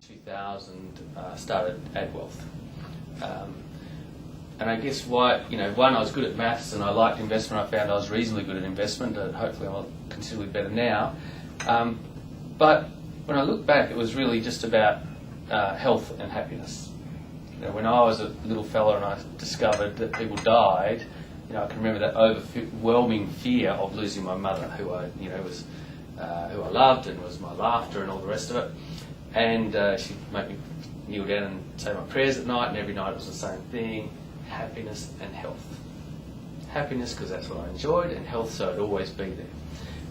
2000 started Addwealth. And I guess why, one, I was good at maths and I liked investment. I found I was reasonably good at investment. Hopefully I'm considerably better now. But when I look back, it was really just about health and happiness. When I was a little fella and I discovered that people died, I can remember that overwhelming fear of losing my mother, who I loved and was my laughter and all the rest of it. And she'd make me kneel down and say my prayers at night, and every night it was the same thing: happiness and health. Happiness because that's what I enjoyed, and health so it'd always be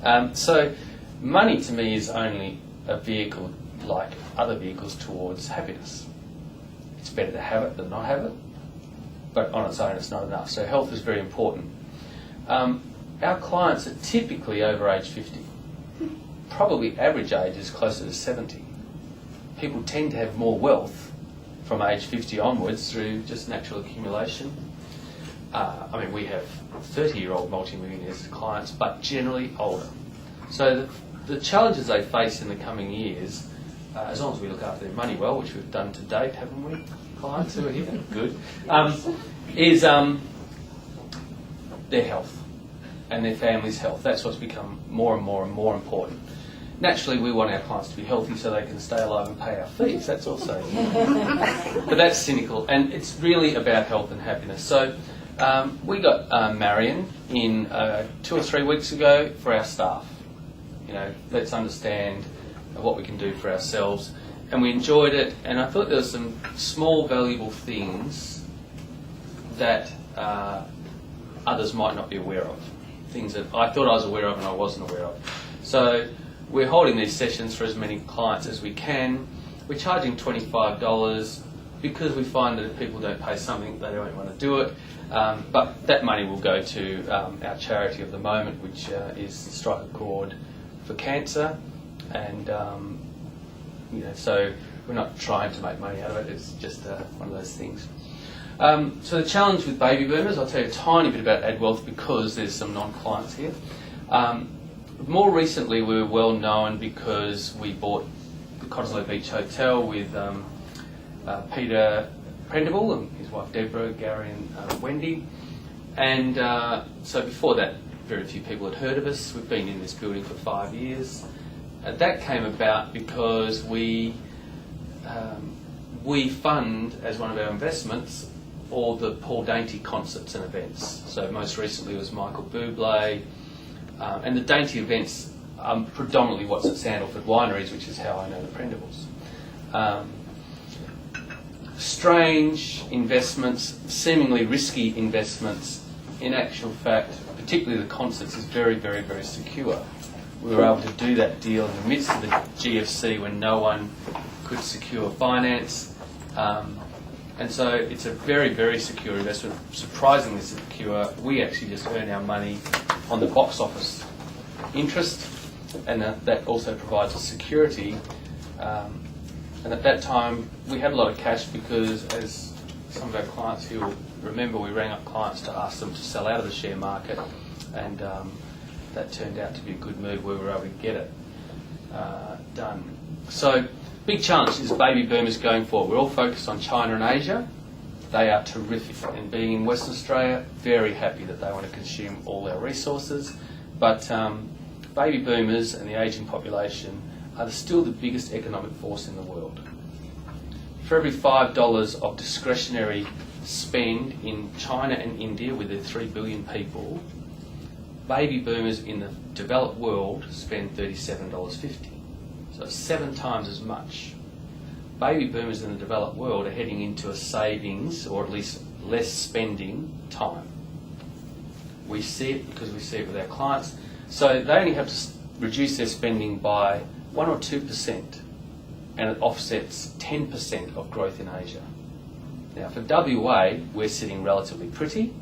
there. So money to me is only a vehicle like other vehicles towards happiness. It's better to have it than not have it, but on its own it's not enough. So health is very important. Our clients are typically over age 50. Probably average age is closer to 70. People tend to have more wealth from age 50 onwards through just natural accumulation. We have 30-year-old multimillionaires as clients, but generally older. So the challenges they face in the coming years, as long as we look after their money well, which we've done to date, haven't we, clients who are here? Good. Is their health and their family's health. That's what's become more and more and more important. Naturally, we want our clients to be healthy so they can stay alive and pay our fees. That's also, but that's cynical, and it's really about health and happiness. So we got Marion in 2 or 3 weeks ago for our staff. Let's understand what we can do for ourselves, and we enjoyed it. And I thought there were some small, valuable things that others might not be aware of. Things that I thought I was aware of and I wasn't aware of. So we're holding these sessions for as many clients as we can. We're charging $25 because we find that if people don't pay something, they don't want to do it. But that money will go to our charity of the moment, which is Strike a Chord for Cancer. And so we're not trying to make money out of it. It's just one of those things. So the challenge with baby boomers, I'll tell you a tiny bit about Addwealth because there's some non-clients here. More recently, we were well known because we bought the Cottesloe Beach Hotel with Peter Prendiville and his wife Deborah, Gary and Wendy. And so before that, very few people had heard of us. We've been in this building for 5 years. That came about because we fund, as one of our investments, all the Paul Dainty concerts and events. So most recently was Michael Bublé. And the Dainty events are predominantly what's at Sandalford Wineries, which is how I know the Prendivilles. Strange investments, seemingly risky investments. In actual fact, particularly the concerts, is very, very, very secure. We were able to do that deal in the midst of the GFC when no one could secure finance. And so it's a very, very secure investment, surprisingly secure. We actually just earn our money on the box office interest, and that also provides us security. And at that time, we had a lot of cash because, as some of our clients here will remember, we rang up clients to ask them to sell out of the share market, and that turned out to be a good move. We were able to get it done. So, big challenge is baby boomers going forward. We're all focused on China and Asia. They are terrific, and being in Western Australia, very happy that they want to consume all our resources. But baby boomers and the ageing population are still the biggest economic force in the world. For every $5 of discretionary spend in China and India, with their 3 billion people, baby boomers in the developed world spend $37.50. So 7 times as much. Baby boomers in the developed world are heading into a savings, or at least less spending, time. We see it because we see it with our clients. So they only have to reduce their spending by 1 or 2%, and it offsets 10% of growth in Asia. Now for WA, we're sitting relatively pretty,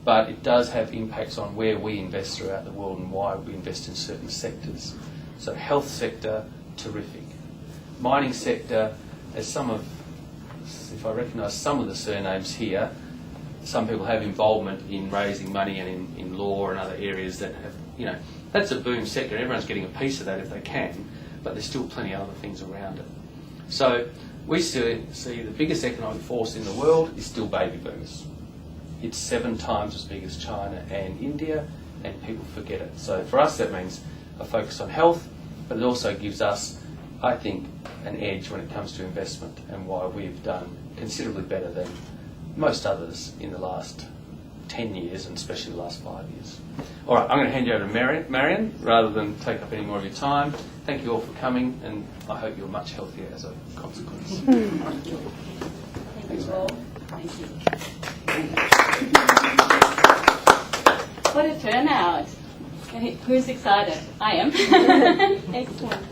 but it does have impacts on where we invest throughout the world and why we invest in certain sectors. So health sector, terrific. Mining sector, as if I recognise some of the surnames here, some people have involvement in raising money and in law and other areas that have, that's a boom sector. Everyone's getting a piece of that if they can, but there's still plenty of other things around it. So we see the biggest economic force in the world is still baby boomers. It's 7 times as big as China and India, and people forget it. So for us that means a focus on health, but it also gives us, I think, an edge when it comes to investment, and why we've done considerably better than most others in the last 10 years, and especially the last 5 years. All right, I'm going to hand you over to Marion, rather than take up any more of your time. Thank you all for coming, and I hope you're much healthier as a consequence. Thank you all. Thank you. What a turnout. Who's excited? I am. Excellent.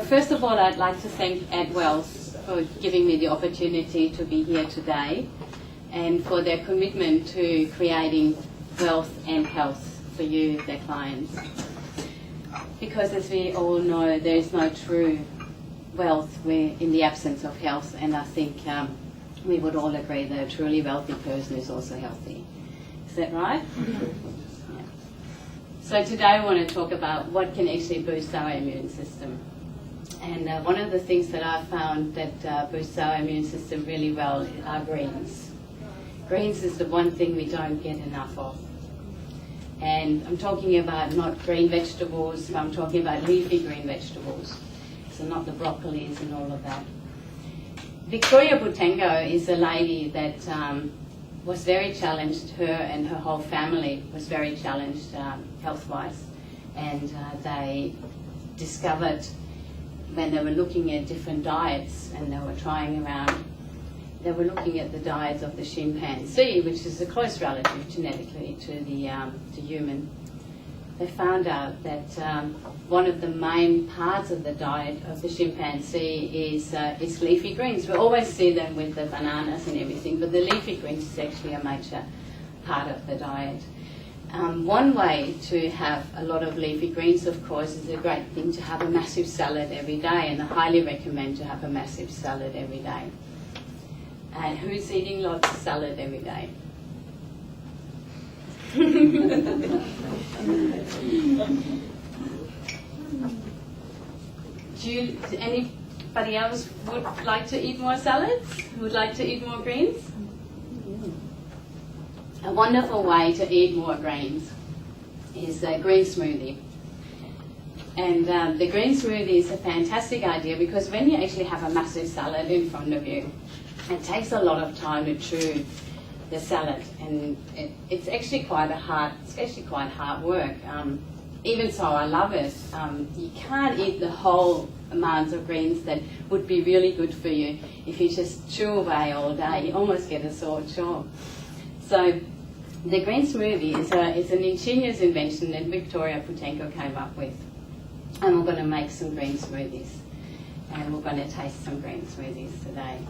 First of all, I'd like to thank Addwealth for giving me the opportunity to be here today, and for their commitment to creating wealth and health for you, their clients. Because as we all know, there is no true wealth in the absence of health, and I think we would all agree that a truly wealthy person is also healthy. Is that right? Yeah. So today I want to talk about what can actually boost our immune system. And one of the things that I've found that boosts our immune system really well are greens. Greens is the one thing we don't get enough of. And I'm talking about not green vegetables, I'm talking about leafy green vegetables. So not the broccolis and all of that. Victoria Butengo is a lady that was very challenged. Her and her whole family was very challenged health-wise. And they discovered, when they were looking at different diets and they were trying around, they were looking at the diets of the chimpanzee, which is a close relative genetically to the human. They found out that one of the main parts of the diet of the chimpanzee is leafy greens. We always see them with the bananas and everything, but the leafy greens is actually a major part of the diet. One way to have a lot of leafy greens, of course, is a great thing to have a massive salad every day, and I highly recommend to have a massive salad every day. And who's eating lots of salad every day? Anybody else would like to eat more salads? Would like to eat more greens? A wonderful way to eat more greens is a green smoothie. And the green smoothie is a fantastic idea, because when you actually have a massive salad in front of you, it takes a lot of time to chew the salad, and it's actually quite hard work. Even so, I love it. You can't eat the whole amounts of greens that would be really good for you if you just chew away all day. You almost get a sore jaw. So the green smoothie is an ingenious invention that Victoria Butengo came up with. And we're going to make some green smoothies. And we're going to taste some green smoothies today.